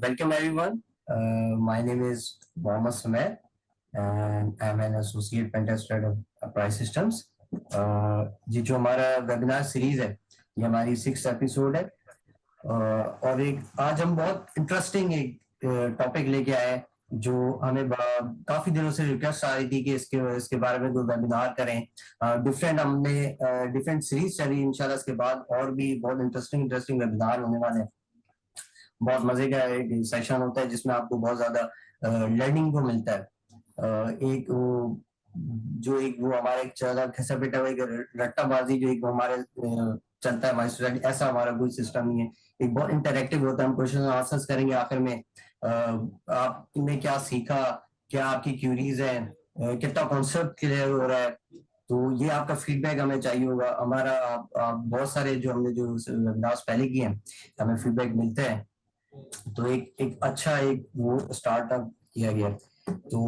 Welcome everyone. My name is Mohammad Samer and I'm an associate pen tester at Apprise Systems. ये जो हमारा webinar series है ये हमारी 6th एपिसोड है और एक आज हम बहुत इंटरेस्टिंग एक टॉपिक लेके आए हैं जो हमें काफी दिनों से रिक्वेस्ट आ रही थी कि इसके बारे में कोई वेबिनार करें। हमने डिफरेंट सीरीज चली, इंशाल्लाह इसके बाद और भी बहुत इंटरेस्टिंग वेबिनार होने वाले हैं। बहुत मजे का एक सेशन होता है जिसमें आपको बहुत ज्यादा लर्निंग को मिलता है। एक वो हमारा एक चला घिसा पिटा हुआ एक रट्टाबाजी जो एक हमारे चलता है हमारी सोसाइटी, ऐसा हमारा कोई सिस्टम नहीं है। एक बहुत इंटरेक्टिव होता है, हम क्वेश्चन आंसर्स करेंगे आखिर में। आपने क्या सीखा, क्या आपकी क्यूरीज है, कितना कॉन्सेप्ट क्लियर हो रहा है, तो ये आपका फीडबैक हमें चाहिए होगा। हमारा आप बहुत सारे जो हमने जो वेबिनार्स पहले किए हैं हमें फीडबैक मिलते हैं, तो एक अच्छा एक वो स्टार्टअप किया गया। तो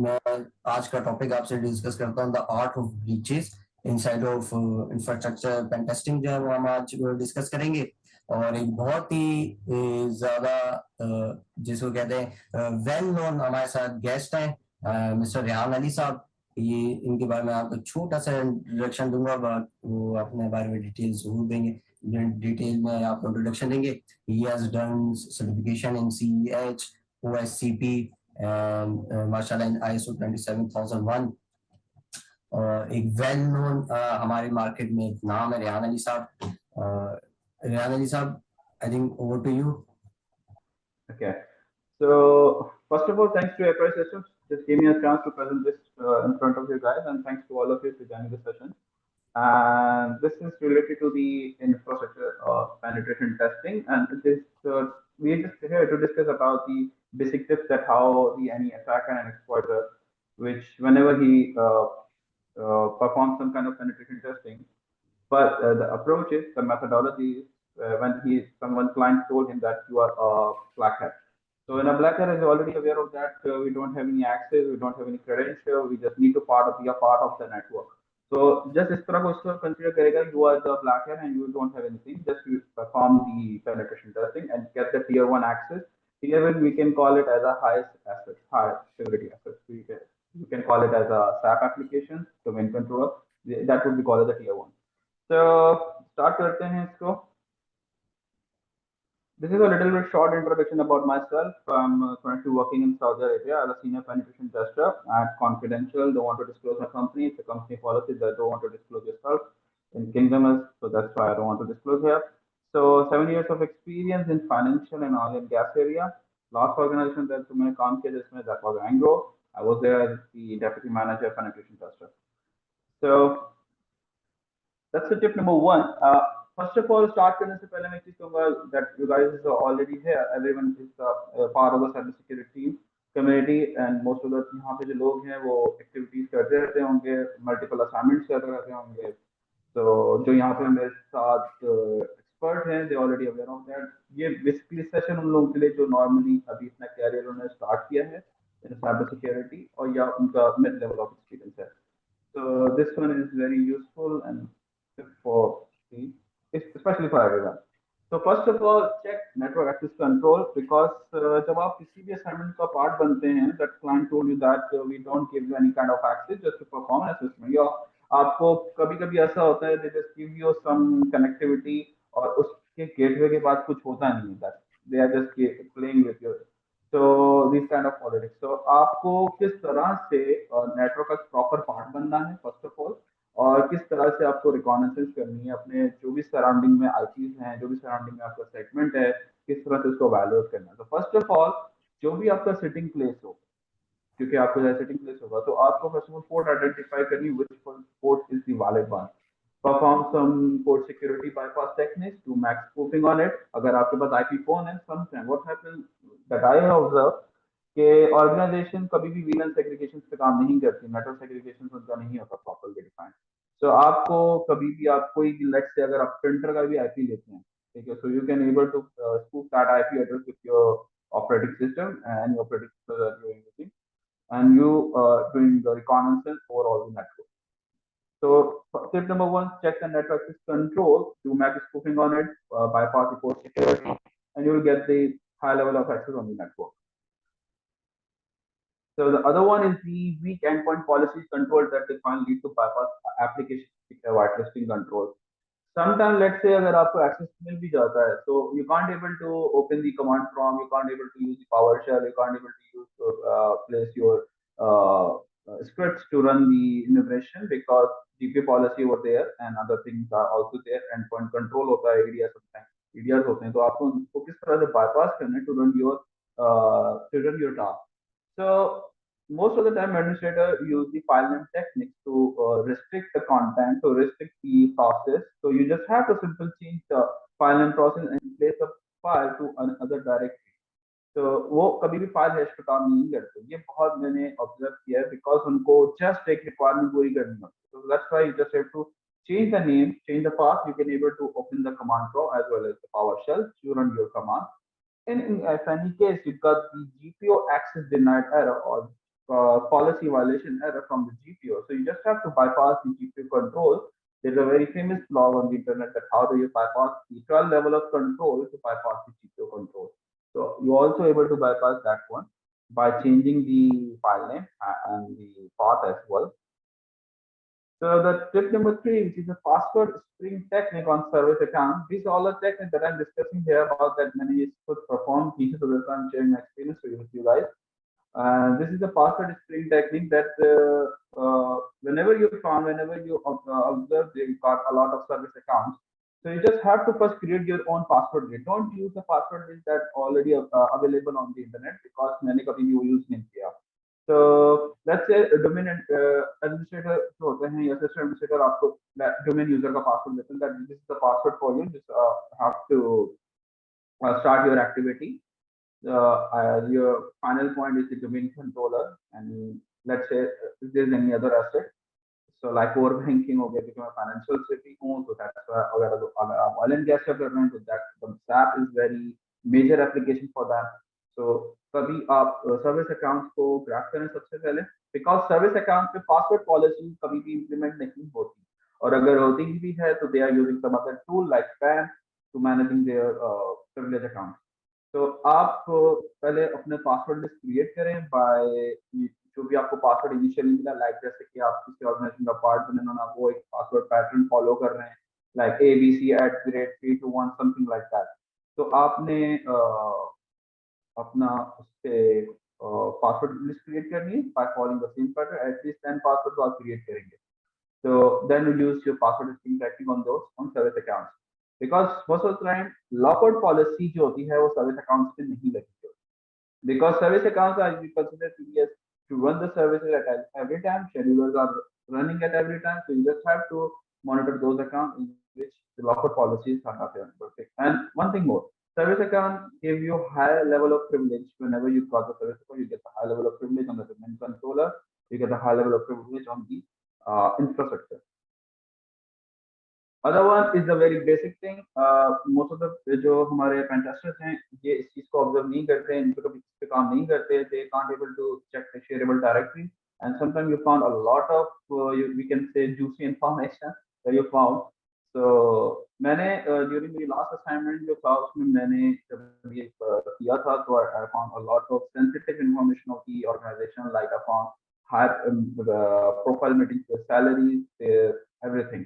मैं आज का टॉपिक आपसे डिस्कस करता हूँ, the art of breaches inside of infrastructure pen testing, जो है वो हम आज डिस्कस करेंगे। और एक बहुत ही ज्यादा जिसको कहते हैं वेल नोन हमारे साथ गेस्ट हैं, मिस्टर रेहान अली साहब। ये इनके बारे में आपको छोटा सा इंट्रोडक्शन दूंगा, बट वो अपने बारे में डिटेल जरूर देंगे, डिटेल में आपको इंट्रोडक्शन देंगे। He has done certification in CEH, OSCP, and माशाल्लाह in ISO 27001। एक वेल नोन हमारे मार्केट में एक नाम है रेहान अली साहब। रेहान अली साहब, I think over to you. Okay. So first of all, thanks to Apprise Systems. Just gave me a chance to present this in front of you guys, and thanks to all of you for joining the session. And this is related to the infrastructure of penetration testing, and it is we are just here to discuss about the basic tips that how any attacker and exploiter, which whenever he performs some kind of penetration testing, but the approach is the methodology is when someone client told him that you are a black hat. So when a black hat is already aware of that, we don't have any access, we don't have any credential, we just need to be a part of the network. So just इस तरह को उसको consider करेगा, you are the black hat and you don't have anything, just you perform the penetration testing and get the tier 1 access. Tier 1 we can call it as a highest asset, high security asset. You can call it as a SAP application, domain controller. That would be called as a tier 1. So start करते हैं इसको. This is a little bit short introduction about myself. I'm currently working in Saudi Arabia as a senior penetration tester at Confidential. Don't want to disclose my company. It's a company policy that don't want to disclose yourself. In Kingdom is, so that's why I don't want to disclose here. So 7 years of experience in financial and oil and gas area. Last organization that मैंने काम किया जिसमें that was Anglo. I was there as the deputy manager penetration tester. So that's the tip number 1. First of all, start करने से पहले मैं चीज कहूँगा that you guys is already here. Everyone is part of the cybersecurity team community, and most of the यहाँ पे जो लोग हैं वो activities करते रहते होंगे, multiple assignments करते रहते होंगे. तो जो यहाँ पे मेरे साथ expert हैं, they already aware of that. ये basically session उन लोगों के लिए जो normally अभी अपना career उन्होंने start किया है in cybersecurity और या उनका mid level of experience है. So this one is very useful and especially for everyone. So first of all, check network access control, because जब आप किसी भी assignment का part बनते हैं, that client told you that we don't give you any kind of access just to perform an assessment. या आपको कभी-कभी ऐसा होता है they just give you some connectivity और उसके gateway के बाद कुछ होता नहीं है, that they are just playing with you. So these kind of politics. So आपको किस तरह से network का proper part बनना है first of all, और किस तरह से आपको रिकॉर्नेंसेस करनी है अपने जो भी सराउंडिंग में आईपीज हैं, जो भी सराउंडिंग में आपका सेगमेंट है, किस तरह से उसको वैल्यूएट करना है. तो फर्स्ट ऑफ ऑल जो भी आपका सिटिंग प्लेस हो, क्योंकि आपको जब सिटिंग प्लेस होगा तो आपको first of all port identify करनी, which port is the valid one. Perform some port security bypass techniques to max spoofing on it. अगर आपके पास आईपी फोन है, sometime what happens that I have observe कि organisation कभी भी VLAN segregation पे काम नहीं करती, नेटवर्क सेग्रीगेशन उनका नहीं होता प्रॉपर्ली डिफाइंड. So आपको कभी भी आप कोई भी लेट्स से अगर आप प्रिंटर का भी आईपी लेते हैं, ठीक है, so you can able to spoof that IP address with your operating system and operating system that you are using, and you doing the reconnaissance over all the network. So tip number 1, check the network access control, do MAC spoofing on it, bypass the port security, and you will get the high level of access on the network. So the other one is the weak endpoint policies control that define lead to bypass application whitelisting control. Sometimes let's say अगर आपको access मिल भी जाता है, so you can't able to open the command prompt, you can't able to use the PowerShell, you can't able to use place your scripts to run the enumeration because GPU policy over there and other things are also there. Endpoint control होता है, ADS होता है, EDRs होते हैं, तो आपको उनको किस तरह से bypass करना है to run your task. So most of the time, administrator use the file name techniques to restrict the content, to restrict the process. So you just have to simply change the file name process and place the file to another directory. तो वो कभी भी file hash पे काम नहीं करते, ये बहुत मैंने ऑब्जर्व किया है बिकॉज उनको जस्ट एक रिक्वायरमेंट पूरी करनी होती है. So that's why you just have to change the name, change the path. You can able to open the command prompt as well as the PowerShell to run your command. In any case, you got the GPO access denied error or policy violation error from the GPO. So you just have to bypass the GPO control. There's a very famous blog on the internet that how do you bypass the 12 level of control to bypass the GPO control. So you're also able to bypass that one by changing the file name and the path as well. So the tip number 3, which is the password string technique on service account. These are all the techniques that I'm discussing here about that many could perform pieces of this. I'm sharing my experience with you guys. This is the password string technique that whenever you observe, you've got a lot of service accounts. So you just have to first create your own password list. Don't use the password list that's already available on the internet because many of you use Ninja. So let's say domain administrator जो होते हैं या system administrator आपको domain user का password देते हैं that this is the password for you. Just have to start your activity. Your final point is the domain controller, and let's say if there's any other asset, so like core banking हो गया, because financial city हूँ, so that's why अगर आप oil and gas का कर रहे हैं, तो that the SAP is very major application for that. So कभी आप सर्विस अकाउंट्स को ग्रैब करें सबसे पहले, बिकॉज सर्विस अकाउंट पे पासवर्ड पॉलिसी कभी भी इंप्लीमेंट नहीं होती, और अगर होती भी है तो they are using some other tool like spam to managing their privilege account. तो आप पहले अपने पासवर्ड लिस्ट क्रिएट करें बाय जो भी आपको पासवर्ड इनिशियली मिला, लाइक जैसे कि आप किसी ऑर्गेनाइजेशन का पार्ट बने ना, वो एक पासवर्ड पैटर्न फॉलो कर रहे हैं like abc@321 something like that. तो आपने अपना उससे पासवर्ड लिस्ट क्रिएट करनी है by following the same pattern. At least 10 password तो आप क्रिएट करेंगे. So then you use your password string technique on those on service accounts, because most of the time lockout policy जो होती है वो service accounts पे नहीं लगती है, because service accounts are considered to be as to run the services at every time. Schedulers are running at every time, so you just have to monitor those accounts in which the lockout policies are not perfect. And one thing more, service account give you high level of privilege. Whenever you call the service account, you get the high level of privilege on the domain controller, you get the high level of privilege on the infrastructure. Other one is a very basic thing. Most of the जो हमारे pentesters हैं ये इस चीज को observe नहीं करते हैं, इनको कभी इस पे काम नहीं करते. They can't able to check the shareable directory, and sometimes you found a lot of we can say juicy information that you found. So मैंने during my last assignment जो था उसमें मैंने जब ये किया था तो I found a lot of sensitive information of the organization, like I found high profile meetings, their salaries, their everything.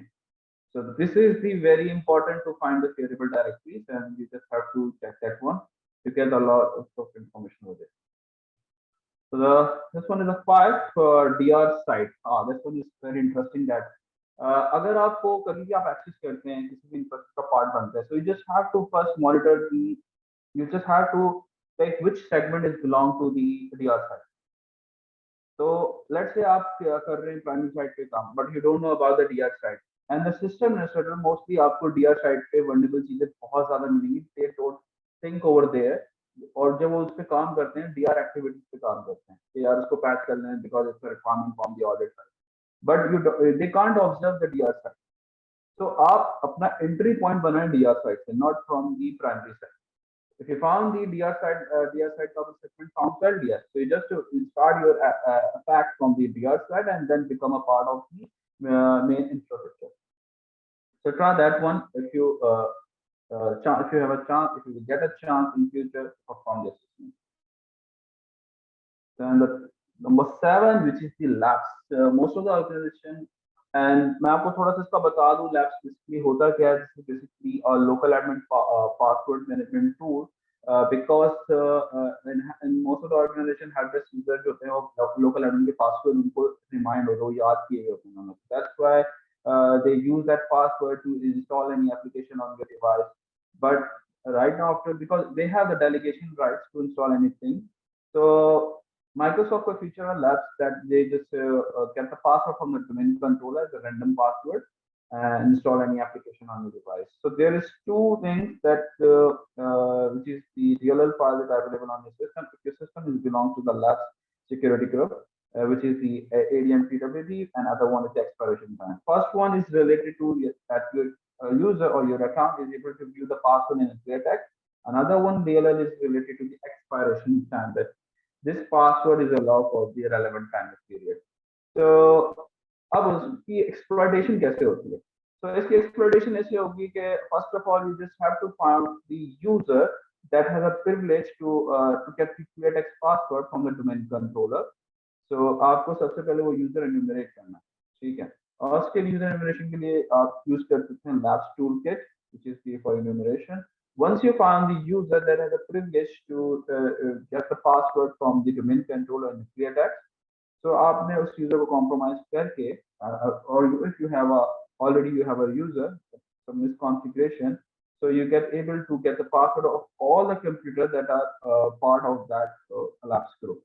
So this is the very important to find the shareable directories, and you just have to check that one to get a lot of information with it. So this one is a 5 for DR site. This one is very interesting. That अगर आपको कभी भी आप access करते हैं किसी भी infrastructure का पार्ट बनता है, so you just have to first monitor the, you just have to check which segment is belong to the DR site. So let's say आप कर रहे हैं प्राइमरी साइट पे काम, but you don't know about the DR site, and the system administrator mostly आपको DR site पे vulnerable चीजें बहुत ज्यादा मिलेंगी. They don't think over there, और जब वो उस पे काम करते हैं DR activities पे काम करते हैं कि यार उसको पैच कर लें because it's a requirement from the audit side, but they can't observe the DR site. So आप अपना entry point बनाएं DR site से, not from the primary site. If you found the DR side of the segment found failed, yes, so you just start your attack from the DR side and then become a part of the main infrastructure. So try that one. If you chance, if you have a chance, if you get a chance in future to perform the assessment. Then the number 7, which is the labs. Most of the organization, and मैं आपको थोड़ा सा इसका बता दूं, labs basically होता क्या है? This is basically a local admin password management tool. Because in most of the organization help desk users जो होते हैं वो local admin के password उनको remind होता है, वो याद किए हुए होते हैं. That's why they use that password to install any application on your device. But right now, after, because they have the delegation rights to install anything, so Microsoft will feature a labs that they just get the password from the domain controller, the random password, and install any application on your device. So there is two things that which is the DLL file that are available on your system. If your system is belongs to the labs security group, which is the ADMPWD, and other one is the expiration time. First one is related to that your user or your account is able to view the password in a clear text. Another one, DLL, is related to the expiration time, that this password is allowed for the relevant time period. So अब उसकी exploitation कैसे होती है? So इसकी exploitation ऐसे होगी कि first of all you just have to find the user that has a privilege to get the clear text password from the domain controller. So आपको सबसे पहले वो user enumerate करना है, ठीक है? और उसके user enumeration के लिए आप use कर सकते हैं labs toolkit, which is the for enumeration. Once you find the user that has a privilege to get the password from the domain controller in clear text, so आपने उस user को compromise करके, or if you have already you have a user, some misconfiguration, so you get able to get the password of all the computers that are part of that labs group.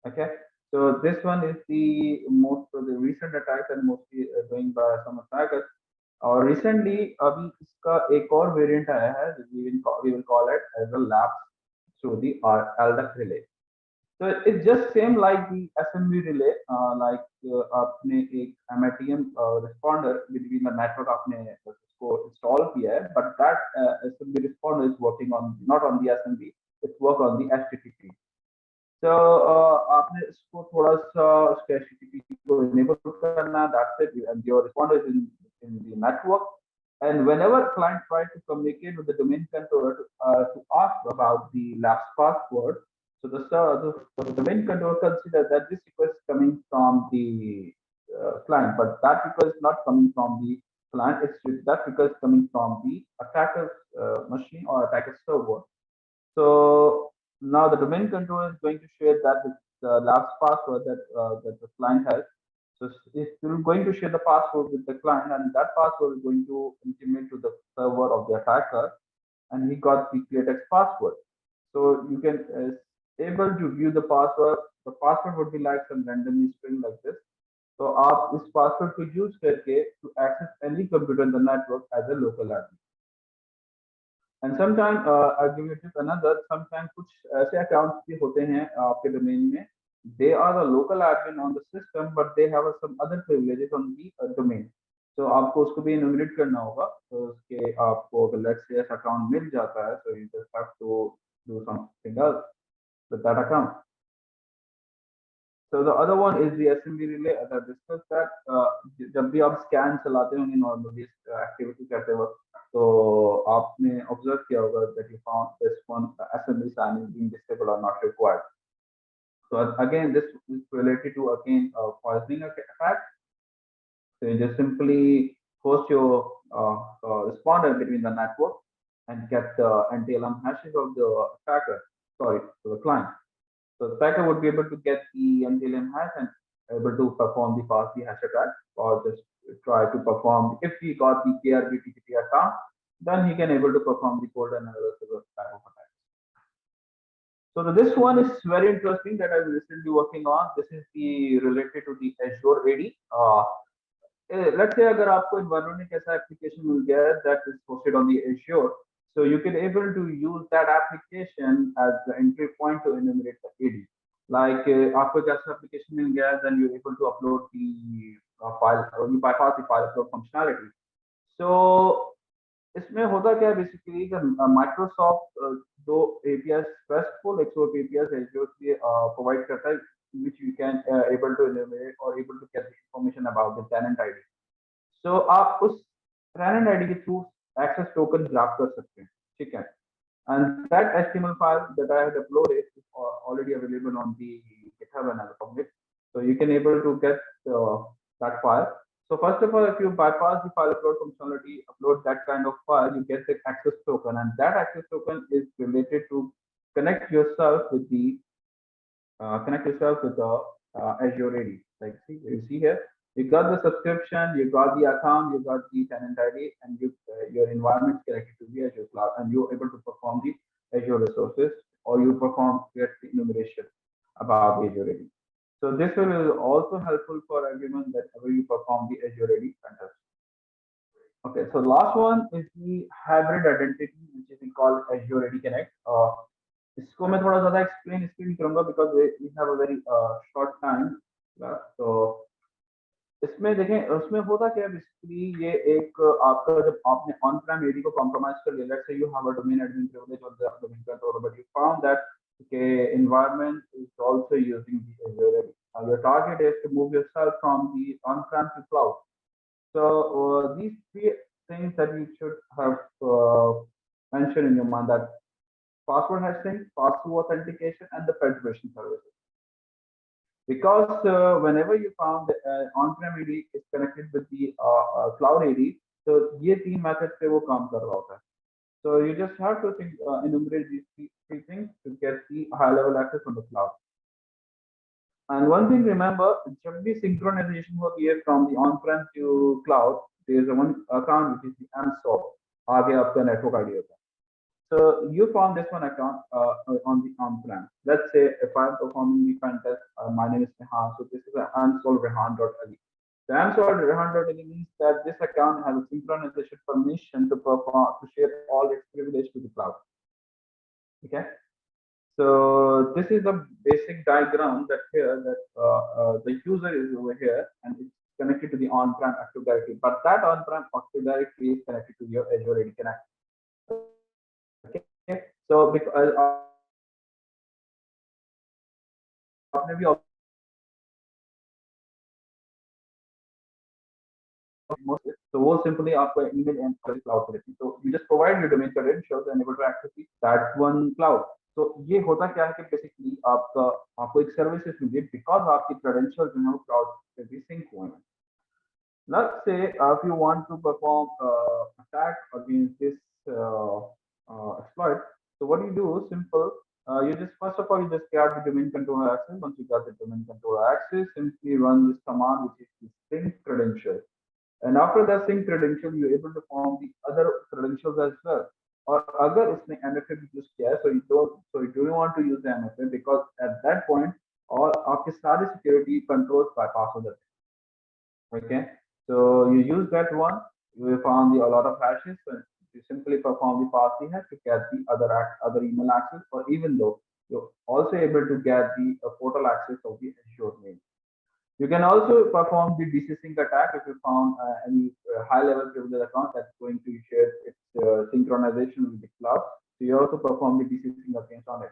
Okay, so this one is the most of the recent attacks and mostly doing by some attackers. और recently अभी इसका एक और variant आया है, we will call it as a lapse through the LDAP relay. So it's just same like the SMB relay, like आपने एक MITM responder between the network आपने उसको install किया है, but that SMB responder is working on not on the SMB, it's work on the HTTP. So आपने इसको थोड़ा सा उसके HTTP को enable करना, that's it, and your responder is in the network. And whenever client tries to communicate with the domain controller to ask about the lapse password, so the domain controller considers that this request is coming from the client, but that request is not coming from the client. That request is coming from the attacker's machine or attacker's server. So now the domain controller is going to share that with the lapse password that the client has. So it's going to share the password with the client, and that password is going to intimate to the server of the attacker, and he got the clear text password. So you can able to view the password. The password would be like some randomly string like this. So आप इस password को use करके to access any computer in the network as a local admin. And sometimes I'll give you just another. Sometimes कुछ ऐसे accounts भी होते हैं आपके domain में. They are the local admin on the system, but they have some other privileges on the domain. So आपको उसको भी enumerate करना होगा. तो उसके आपको अगर let's say account मिल जाता है, so you just have to do something else with that account. So the other one is the SMB relay. As I discussed that, जब भी आप scan चलाते होंगे normally activity करते वक्त, तो आपने observe किया होगा that you found this one SMB sign is being disabled or not required. So again, this is related to poisoning attack. So you just simply host your responder between the network and get the NTLM hashes of the attacker, sorry, to the client. So the attacker would be able to get the NTLM hash and able to perform the pass the hash attack, or just try to perform, if he got the KRBTTP account, then he can able to perform the cold and other type of attack. So this one is very interesting that I'm recently working on. This is the related to the Azure AD. Let's say अगर आपको environment एक ऐसा application मिल गया है that is hosted on the Azure, so you can able to use that application as the entry point to enumerate the AD. Like आपको जैसा application मिल गया है, then you're able to upload the file, or you bypass the file upload functionality. So इसमें होता क्या है basically कि Microsoft दो APIs RESTful XOR APIs Azure से प्रोवाइड करता है, which you can able to enumerate or able to get the information about the tenant ID. So आप उस tenant ID के थ्रू access token grab कर सकते हैं, ठीक है? And that HTML file that I had uploaded is already available on the GitHub and other public. So you can able to get that file. So first of all, if you bypass the file upload functionality, upload that kind of file, you get the access token, and that access token is related to connect yourself with the Azure AD. Like you see here, you got the subscription, you got the account, you got the tenant ID, and your environment is connected to the Azure cloud, and you're able to perform the Azure resources, or you get the enumeration about the Azure AD. So this will be also helpful for everyone that ever you perform the Azure AD fantastic. Okay, so last one is the hybrid identity, which is called Azure AD Connect. इसको मैं थोड़ा ज़्यादा explain इसलिए नहीं करूँगा because we have a very short time, तो इसमें देखें उसमें होता क्या है बेसिकली ये एक आपका जब आपने ऑन प्रेम एडी को कॉम्प्रोमाइज कर लिया, let's say you have a domain admin privilege और the domain controller, but you found that okay environment is also using the Azure AD. Your target is to move yourself from the on-prem to cloud. So these three things that you should have mentioned in your mind, that password hashing, pass-through authentication, and the federation services. Because whenever you found the on-prem AD is connected with the cloud AD, so ये तीन methods पे वो काम कर रहा होता है. So you just have to think, enumerate these three things to get the high-level access on the cloud. And one thing remember, जब भी synchronization होती है from the on-prem to cloud, there is one account which is the MSOP. आगे आपका network ID होता है. So you found this one account on the on-prem. Let's say if I'm performing the pen test, my name is Rehan. So this is an unsold Rehan.ali. The unsold Rehan.ali means that this account has a synchronization permission to share all its privilege to the cloud. Okay. So this is the basic diagram that here that the user is over here and it's connected to the on-prem Active Directory, but that on-prem Active Directory is connected to your Azure AD Connect. Okay, so because आपने भी so वो simply आपको email and cloud connecting. So you just provide your domain credentials and able to access that one cloud. So ये होता क्या है कि basically आपको एक services मिलती है because आपकी credentials जो है वो cloud पे भी sync हुए हैं. Let's say if you want to perform attack against this exploit, so what do you do? Simple. You just first of all you just get the domain controller access. Once you got the domain controller access, simply run this command which is the sync credential. And after that sync credential, you're able to form the other credentials as well. और अगर उसने MFA use किया है, so you don't want to use the MFA because at that point all आपके सारे security controls bypass हो जाते हैं. Okay, so you use that one. You found a lot of hashes, and you simply perform the passing hash to get the other email access, or even though you're also able to get the portal access of the Azure mail. You can also perform the DC-sync attack if you found any high-level privileged account that's going to share its synchronization with the cloud. So you also perform the DC-sync against on it.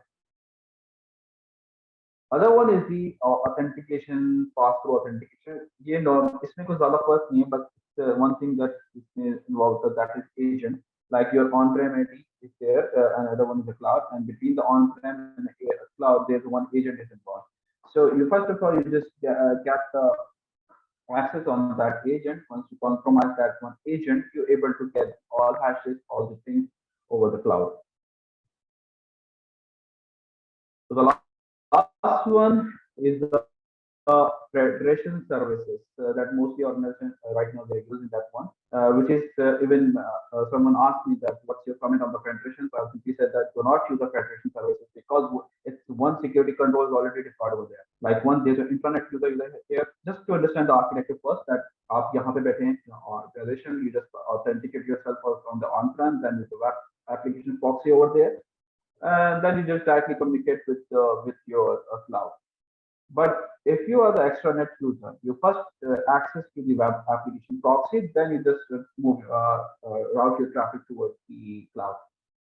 Other one is the authentication, pass-through authentication. ये इसमें कुछ ज़्यादा फर्क नहीं है, but one thing that इसमें involved that is agent. Like your on-prem AD is there, another one is the cloud, and between the on-prem and the cloud, there's one agent is involved. So you first of all you just get the access on that agent. Once you compromise that one agent, you're able to get all hashes, all the things over the cloud. So the last one is the federation services that mostly organizations right now they're using that one, which is even someone asked me that what's your comment on the federation. So I simply said that do not use the federation services because it's one security control is already deployed over there. Like one there's an intranet user here. Just to understand the architecture first, that आप यहाँ पे बैठे हैं organization, you just authenticate yourself from the on-prem, then with the web application proxy over there, and then you just directly communicate with your cloud. But if you are the extranet user, you first access to the web application proxy, then you just move route your traffic towards the cloud.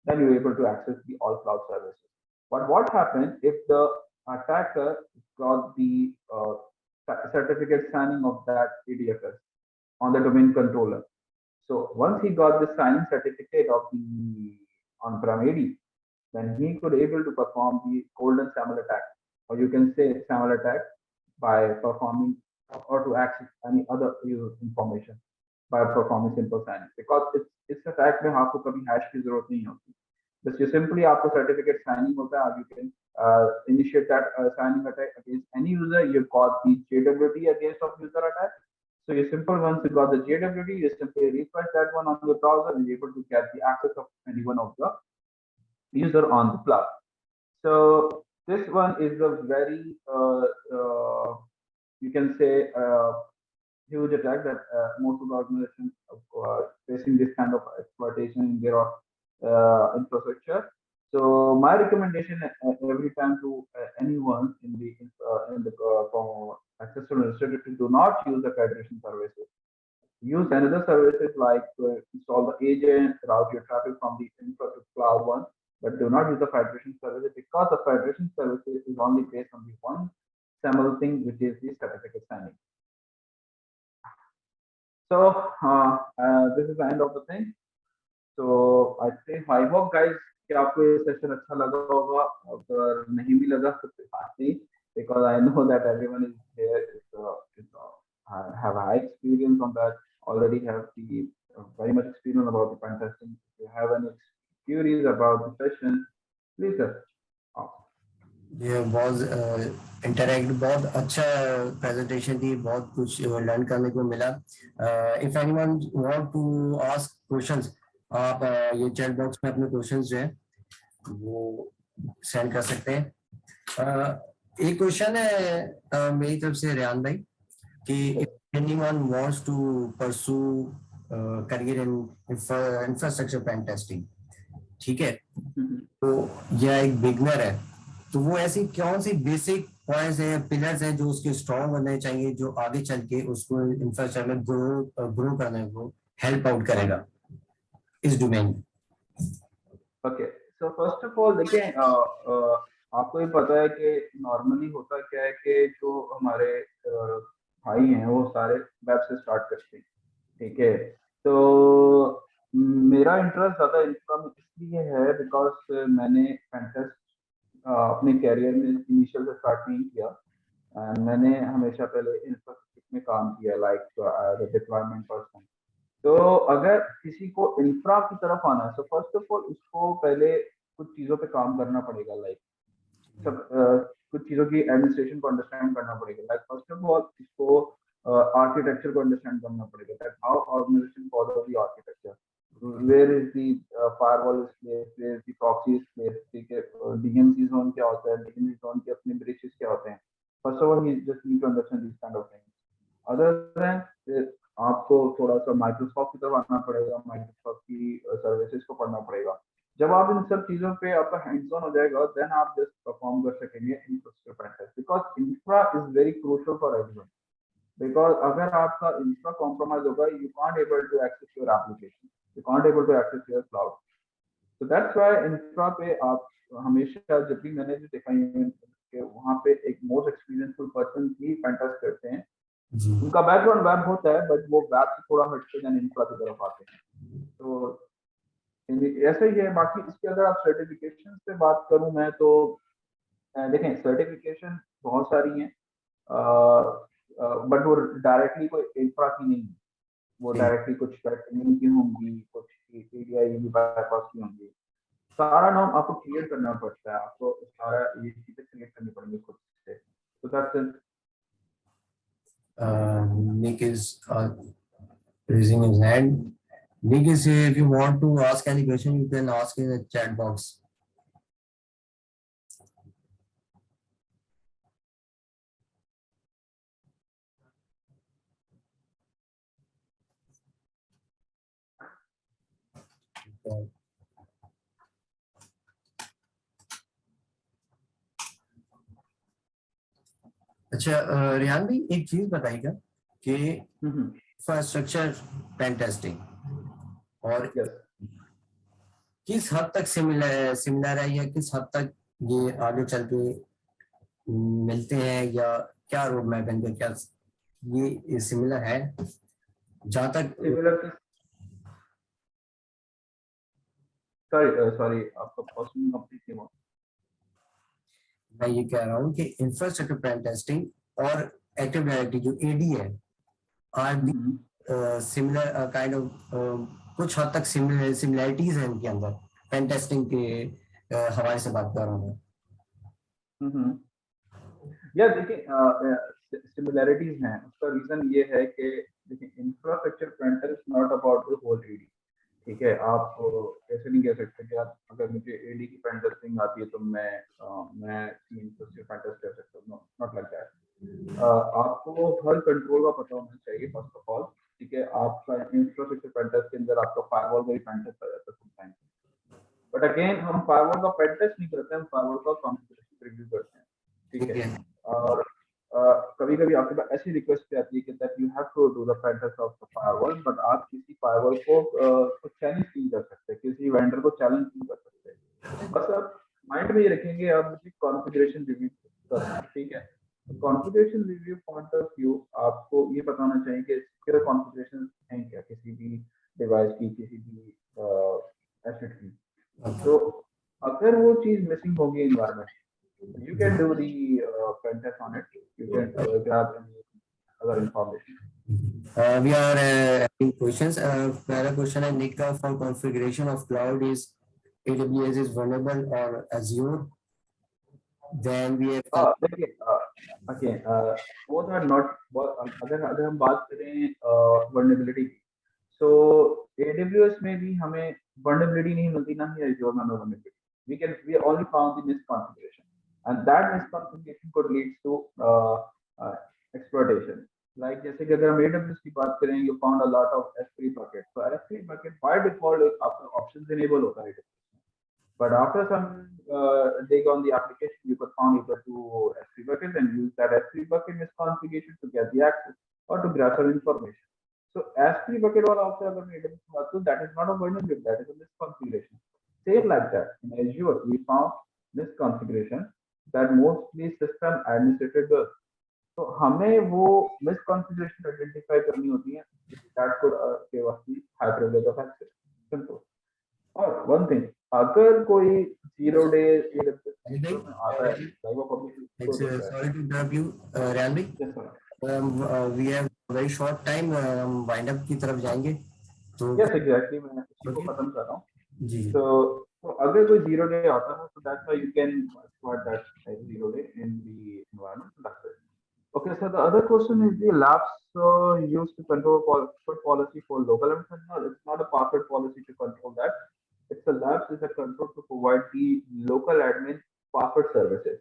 Then you're able to access the all cloud services. But what happens if the attacker got the certificate signing of that ADFS on the domain controller? So once he got the signing certificate of the on-prem AD, then he could able to perform the golden SAML attack, or you can say SAML attack, by performing or to access any other user information by performing simple signing, because it's a fact में आपको कभी hash की जरूरत नहीं होती, बस ये simply आपको certificate signing होता है, you can initiate that signing attack against any user. You got the JWT against of user attack. So you simple, once you got the JWT, you simply refresh that one on your browser and you're able to get the access of any one of the user on the cloud. So this one is a very you can say huge attack that most of the organizations are facing this kind of exploitation in their infrastructure. So my recommendation every time to anyone in the access to administrator to do not use the federation services. Use another services like install the agent, route your traffic from the infra to cloud one, but do not use the federation services, because the federation services is only based on the one SAML thing, which is the certificate signing. So this is the end of the thing. So I hope guys कि आपको ये session अच्छा लगा होगा, अगर नहीं भी लगा तो कोई बात नहीं, because I know that everyone is here have high experience on that, already have the very much experience about the pen testing. If you have any queries about the session, please sir. ये बहुत interact, बहुत अच्छा presentation थी, बहुत कुछ learn करने को मिला. If anyone want to ask questions, आप ये चैट बॉक्स में अपने क्वेश्चंस जो है वो सेंड कर सकते हैं. एक क्वेश्चन है मेरी तरफ से रेहान भाई कि anyone wants to pursue career in infrastructure pen testing, ठीक है, तो यह एक बिगनर है, तो वो ऐसी कौन सी बेसिक पॉइंट्स है, पिलर्स है जो उसके स्ट्रॉन्ग होने चाहिए, जो आगे चल के उसको इंफ्रास्ट्रक्चर में ग्रो करने को हेल्प आउट करेगा इस डोमेन में? Okay, so first of all देखिए, आपको ये पता है कि नॉर्मली होता क्या है कि जो हमारे भाई हैं वो सारे वेब से स्टार्ट करते हैं, ठीक है. तो मेरा इंटरेस्ट ज़्यादा इंफ्रा में इसलिए है बिकॉज मैंने पेंटेस्ट अपने कैरियर में इनिशियल से स्टार्ट नहीं किया, एंड मैंने हमेशा पहले इंफ्रास्ट्रक्चर में काम किया, लाइक डिप्लॉयमेंट पर्सन. तो अगर किसी को इंफ्रा की तरफ आना है, तो फर्स्ट ऑफ ऑल उसको पहले कुछ चीज़ों पे काम करना पड़ेगा, लाइक कुछ चीज़ों की एडमिनिस्ट्रेशन को अंडरस्टैंड करना पड़ेगा. लाइक फर्स्ट ऑफ ऑल इसको आर्किटेक्चर को अंडरस्टैंड करना पड़ेगा, that how organization follow the architecture, where is the firewall is place, where is the proxy is place, ठीक है, डीएमसी जोन क्या होता है, डीएमसी जोन के अपने ब्रीचेस क्या होते हैं. First of all you just need to understand this kind of things. Other than आपको थोड़ा सा माइक्रोसॉफ्ट की तरफ आना पड़ेगा, माइक्रोसॉफ्ट की सर्विसेज को पढ़ना पड़ेगा. जब आप इन सब चीजों पे आपका हैंड्स ऑन हो जाएगा, देन आप जस्ट परफॉर्म कर सकेंगे infrastructure pen test, because infra is very crucial for everyone. Because अगर आपका इंफ्रा कॉम्प्रोमाइज होगा, you can't able to access your application, you can't able to access your cloud. So that's why infra पे आप हमेशा, जब भी मैंने भी देखा है वहाँ पे एक मोस्ट एक्सपीरियंसफुल पर्सन ही पेन टेस्ट करते हैं. उनका बैकग्राउंड वेब होता है, बट वो वेब से थोड़ा हटके देन इंफ्रा की तरफ आते हैं. तो ऐसा ही है. बाकी इसके अगर आप सर्टिफिकेशन से बात करूं मैं, तो देखें सर्टिफिकेशन बहुत सारी हैं, बट वो डायरेक्टली कोई इंफ्रा की नहीं है, वो डायरेक्टली कुछ की होंगी, कुछ एडीआई बाईपास की होंगी. सारा नाम आपको क्लियर करना पड़ता है, आपको सारा ये चीजें क्लियर करनी पड़ेंगी खुद से. तो that's it. Nick is raising his hand. Nick is here. If you want to ask any question, you can ask in the chat box. अच्छा रेहान भाई, एक चीज बताइएगा कि इंफ्रास्ट्रक्चर पेन टेस्टिंग और किस हद तक सिमिलर है, या किस हद तक ये आगे चल के मिलते हैं, या क्या रोड मैप है, क्या ये सिमिलर है? जहाँ तक सॉरी आपका क्वेश्चन कंप्लीट नहीं हुआ। मैं ये कह रहा हूँ कि इंफ्रास्ट्रक्चर पेन टेस्टिंग और एक्टिव डायरेक्टरी जो एडी है are the similar kind of कुछ हद तक सिमिलरिटीज हैं इनके अंदर पेन टेस्टिंग के हवाले से बात कर रहा हूँ। या देखिए सिमिलैरिटीज हैं, उसका रीजन ये है कि देखिए infrastructure pentester is not about the whole AD, ठीक है। आप ऐसे नहीं कह सकते कि आप अगर मुझे एडी की पेन टेस्टिंग आती है तो मैं इंफ्रास्ट्रक्चर पेन टेस्ट कर सकता हूँ, नॉट लाइक दैट। आपको हर कंट्रोल का पता होना चाहिए फर्स्ट ऑफ ऑल, ठीक है। आपका इंफ्रास्ट्रक्चर पेन टेस्ट के अंदर आपका फायरवॉल का भी पेन टेस्ट आ जाता है समटाइम, बट अगेन हम फायरवॉल का पेन टेस्ट नहीं करते हैं, हम फायरवॉल का कॉन्फ़िगरेशन रिव्यू करते हैं, ठीक है। और कभी कभी आपके पास ऐसी रिक्वेस्ट आती है कि that you have to do the pen test of the firewall, but आप किसी फायरवॉल को चैलेंज नहीं कर सकते, किसी वेंडर को चैलेंज नहीं कर सकते। बस आप माइंड में ये रखेंगे आप मुझे कॉन्फ़िगरेशन रिव्यू करना है, ठीक है। Configuration review point of view आपको ये पता होना चाहिए कि सिक्योर कॉन्फ़िगरेशन है क्या किसी भी डिवाइस की, किसी भी एसेट की। तो अगर वो चीज मिसिंग होगी environment, you can do the pen test on it. You can grab any other information. We are having questions. Pehla question है Nick का, for configuration of cloud is AWS is vulnerable or Azure? Then we have देखिए again both are not, अगर हम बात करें vulnerability की, so AWS में भी हमें vulnerability नहीं मिलती, ना ही Azure में हमें vulnerability। we only found the misconfiguration, and that misconfiguration could lead to exploitation. Like जैसे कि अगर हम AWS की बात करें, you found a lot of S3 bucket, so S3 bucket by default आपका options enable होता है, but after some dig on the application, you could found either to S3 bucket and use that S3 bucket misconfiguration to get the access or to grab some information. So S3 bucket वाला option अगर मैं AWS की बात करूँ, that is not a vulnerability, that is a misconfiguration. Same like that, in Azure we found misconfiguration that mostly system administrator does. तो हमें वो misconfiguration identify करनी होती है, that could give us the high privilege of access. Simple. और one thing, अगर कोई 0 day में आता है, like वो publicly sorry to interrupt you, Rehan bhai. yes sir, We have very short time. हम wind up की तरफ जाएंगे तो yes exactly, मैं इसी को खत्म कर रहा हूँ जी। तो अगर कोई 0 day आता है, so that's why you can exploit that 0 day in the environment. That's it. Okay, so the other question is the lapse used to control password policy for local environment. No, it's not a password policy to control that. It's a lapse is a control to provide the local admin password services.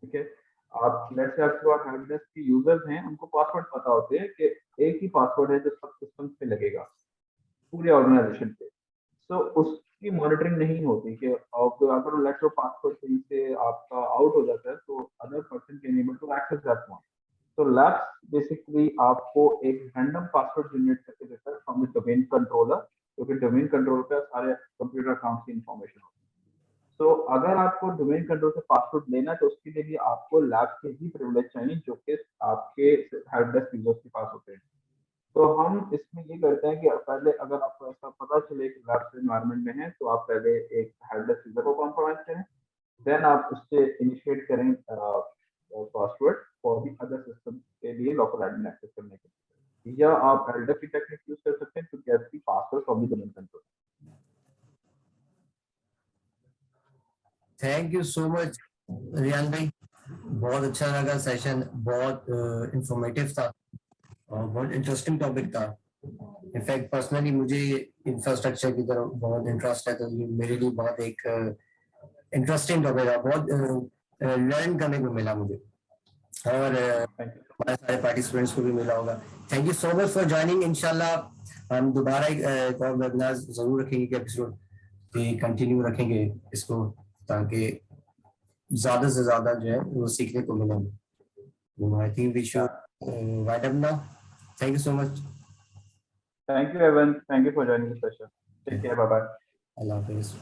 Okay, आप let's say आपके help desk के users हैं, उनको password पता होते हैं कि एक ही पासवर्ड है जो सब सिस्टम्स पे लगेगा पूरे ऑर्गेनाइजेशन पे। सो उसकी मॉनिटरिंग नहीं होती कि अगर लेट्स से पासवर्ड सही से आपका आउट हो जाता है तो other person can able to access that one. तो लैप्स बेसिकली आपको एक रैंडम पासवर्ड जनरेट करके देता है फ्रॉम द डोमेन कंट्रोलर, क्योंकि डोमेन कंट्रोलर पे सारे कंप्यूटर अकाउंट्स की इंफॉर्मेशन होती है। सो अगर आपको डोमेन कंट्रोल से पासवर्ड लेना है तो उसके लिए भी आपको लैब्स के ही प्रिविलेज चाहिए जो कि आपके हेल्प डेस्क यूजर्स के पास होते हैं। तो हम इसमें ये करते हैं कि पहले अगर आपको ऐसा पता चले कि लैब्स एनवायरनमेंट में है तो आप पहले एक हेल्प डेस्क यूजर को कॉम्प्रोमाइज करें, देन आप उससे इनिशिएट करें password for the other system के लिए लोकल एडमिन एक्सेस करने के लिए, या आप एलडीएप की टेक्निक यूज कर सकते हैं to get the password from the domain control. Thank you so much Riyan भाई, बहुत अच्छा लगा सेशन, बहुत इंफॉर्मेटिव था और बहुत इंटरेस्टिंग टॉपिक था। इनफैक्ट पर्सनली मुझे इंफ्रास्ट्रक्चर की तरफ बहुत इंटरेस्ट है, तो ये मेरे लिए बहुत एक इंटरेस्टिंग टॉपिक है, बहुत लर्न करने को मिला मुझे और हमारे सारे पार्टिसिपेंट्स को भी मिला होगा। Thank you so much for joining. इंशाल्लाह हम दोबारा एक और वेबिनार जरूर रखेंगे कि एपिसोड कंटिन्यू रखेंगे इसको, ताकि ज्यादा से ज्यादा जो है वो सीखने को मिले। I think we should wind up now. Thank you so much. Thank you Evan, thank you for joining the session. Take care, bye bye. अल्लाह हाफिज।